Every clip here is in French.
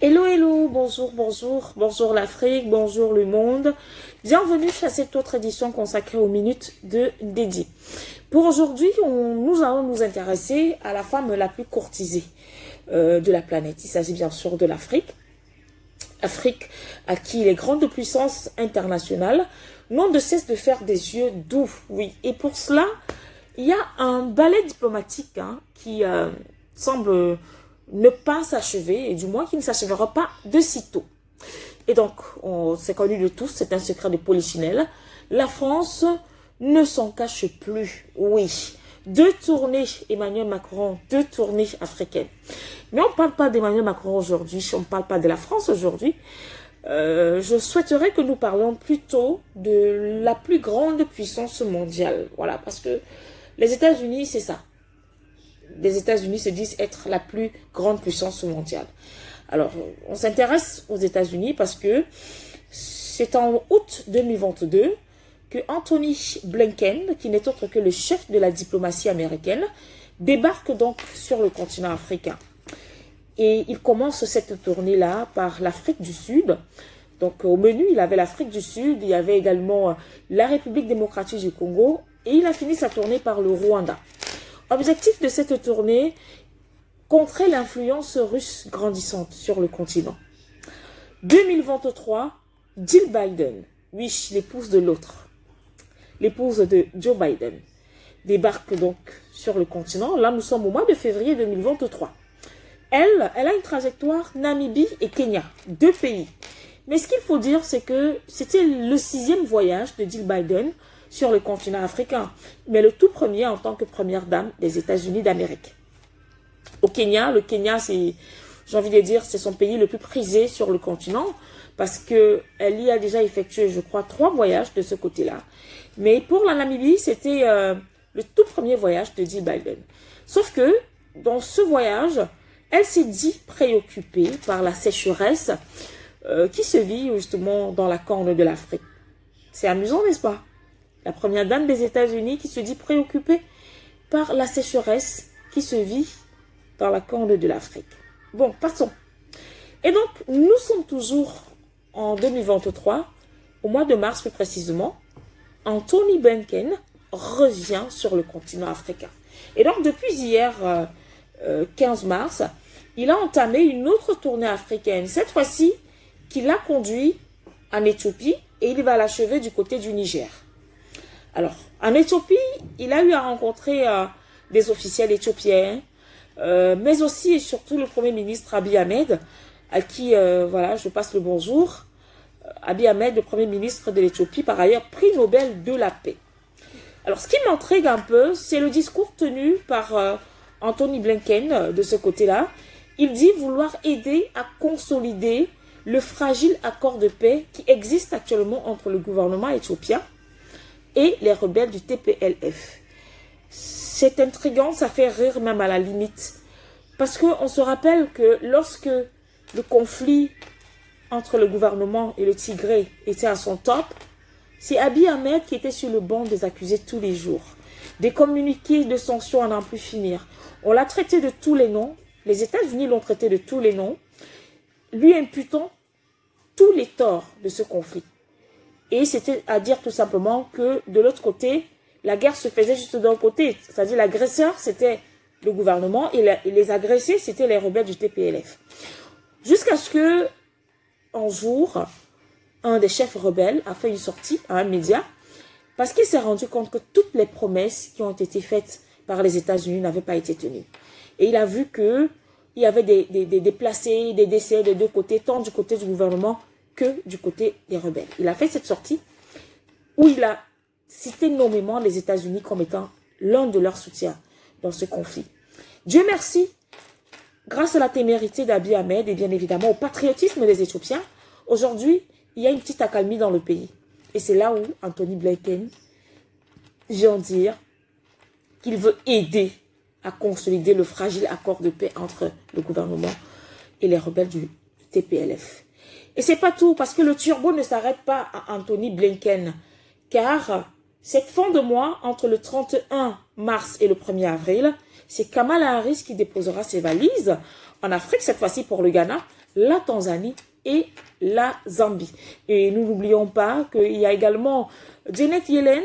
Hello, hello, bonjour, bonjour, bonjour l'Afrique, bonjour le monde. Bienvenue à cette autre édition consacrée aux minutes de Dédi. Pour aujourd'hui, nous allons nous intéresser à la femme la plus courtisée de la planète. Il s'agit bien sûr de l'Afrique. Afrique à qui les grandes puissances internationales n'ont de cesse de faire des yeux doux. Oui, et pour cela, il y a un ballet diplomatique qui semble ne pas s'achever, et du moins qui ne s'achèvera pas de sitôt. Et donc, c'est connu de tous, c'est un secret de polichinelle. La France ne s'en cache plus, oui. 2 tournées Emmanuel Macron, 2 tournées africaines. Mais on ne parle pas d'Emmanuel Macron aujourd'hui, on ne parle pas de la France aujourd'hui. Je souhaiterais que nous parlions plutôt de la plus grande puissance mondiale. Voilà, parce que les États-Unis, c'est ça. Les États-Unis se disent être la plus grande puissance mondiale. Alors, on s'intéresse aux États-Unis parce que c'est en août 2022 que Anthony Blinken, qui n'est autre que le chef de la diplomatie américaine, débarque donc sur le continent africain. Et il commence cette tournée-là par l'Afrique du Sud. Donc, au menu, il avait l'Afrique du Sud, il y avait également la République démocratique du Congo, et il a fini sa tournée par le Rwanda. Objectif de cette tournée, contrer l'influence russe grandissante sur le continent. 2023, Jill Biden, oui, l'épouse de l'autre, l'épouse de Joe Biden, débarque donc sur le continent. Là, nous sommes au mois de février 2023. Elle a une trajectoire Namibie et Kenya, 2 pays. Mais ce qu'il faut dire, c'est que c'était le 6e voyage de Jill Biden sur le continent africain, mais le tout premier en tant que première dame des États-Unis d'Amérique. Au Kenya, le Kenya, c'est, j'ai envie de dire, c'est son pays le plus prisé sur le continent, parce qu'elle y a déjà effectué, je crois, 3 voyages de ce côté-là. Mais pour la Namibie, c'était le tout premier voyage de Jill Biden. Sauf que, dans ce voyage, elle s'est dit préoccupée par la sécheresse qui se vit justement dans la corne de l'Afrique. C'est amusant, n'est-ce pas? La première dame des États-Unis qui se dit préoccupée par la sécheresse qui se vit dans la corne de l'Afrique. Bon, passons. Et donc, nous sommes toujours en 2023, au mois de mars plus précisément. Anthony Blinken revient sur le continent africain. Et donc, depuis hier, 15 mars, il a entamé une autre tournée africaine. Cette fois-ci, qu'il a conduit en Éthiopie et il va l'achever du côté du Niger. Alors, en Éthiopie, il a eu à rencontrer des officiels éthiopiens, mais aussi et surtout le Premier ministre Abiy Ahmed, à qui, voilà, je passe le bonjour. Abiy Ahmed, le Premier ministre de l'Éthiopie, par ailleurs, prix Nobel de la paix. Alors, ce qui m'intrigue un peu, c'est le discours tenu par Anthony Blinken de ce côté-là. Il dit vouloir aider à consolider le fragile accord de paix qui existe actuellement entre le gouvernement éthiopien et les rebelles du TPLF. C'est intriguant, ça fait rire même à la limite. Parce qu'on se rappelle que lorsque le conflit entre le gouvernement et le Tigré était à son top, c'est Abiy Ahmed qui était sur le banc des accusés tous les jours. Des communiqués de sanctions à n'en plus finir. On l'a traité de tous les noms. Les États-Unis l'ont traité de tous les noms, lui imputant tous les torts de ce conflit. Et c'était à dire tout simplement que de l'autre côté, la guerre se faisait juste d'un côté. C'est-à-dire l'agresseur, c'était le gouvernement et les agressés, c'était les rebelles du TPLF. Jusqu'à ce que, un jour, un des chefs rebelles a fait une sortie à un média parce qu'il s'est rendu compte que toutes les promesses qui ont été faites par les États-Unis n'avaient pas été tenues. Et il a vu qu'il y avait des déplacés, des décès des 2 côtés, tant du côté du gouvernement que du côté des rebelles. Il a fait cette sortie où il a cité nommément les États-Unis comme étant l'un de leurs soutiens dans ce conflit. Dieu merci, grâce à la témérité d'Abiy Ahmed et bien évidemment au patriotisme des Éthiopiens, aujourd'hui, il y a une petite accalmie dans le pays. Et c'est là où Anthony Blinken vient dire qu'il veut aider à consolider le fragile accord de paix entre le gouvernement et les rebelles du TPLF. Et c'est pas tout, parce que le turbo ne s'arrête pas à Anthony Blinken, car cette fin de mois, entre le 31 mars et le 1er avril, c'est Kamala Harris qui déposera ses valises en Afrique, cette fois-ci pour le Ghana, la Tanzanie et la Zambie. Et nous n'oublions pas qu'il y a également Janet Yellen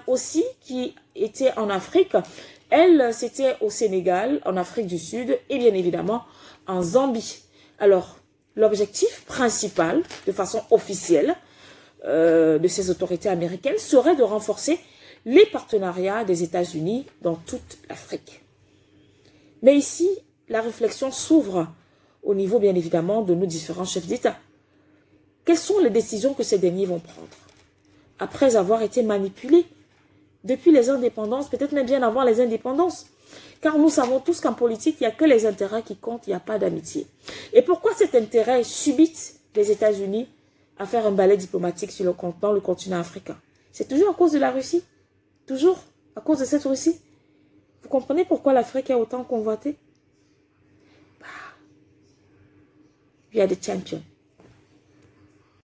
aussi qui était en Afrique. Elle, c'était au Sénégal, en Afrique du Sud et bien évidemment en Zambie. Alors, l'objectif principal, de façon officielle, de ces autorités américaines serait de renforcer les partenariats des États-Unis dans toute l'Afrique. Mais ici, la réflexion s'ouvre au niveau, bien évidemment, de nos différents chefs d'État. Quelles sont les décisions que ces derniers vont prendre après avoir été manipulés depuis les indépendances, peut-être même bien avant les indépendances? Car nous savons tous qu'en politique, il n'y a que les intérêts qui comptent, il n'y a pas d'amitié. Et pourquoi cet intérêt subit des États-Unis à faire un balai diplomatique dans le continent africain? C'est toujours à cause de la Russie. Toujours à cause de cette Russie. Vous comprenez pourquoi l'Afrique est autant convoitée? We are the champion.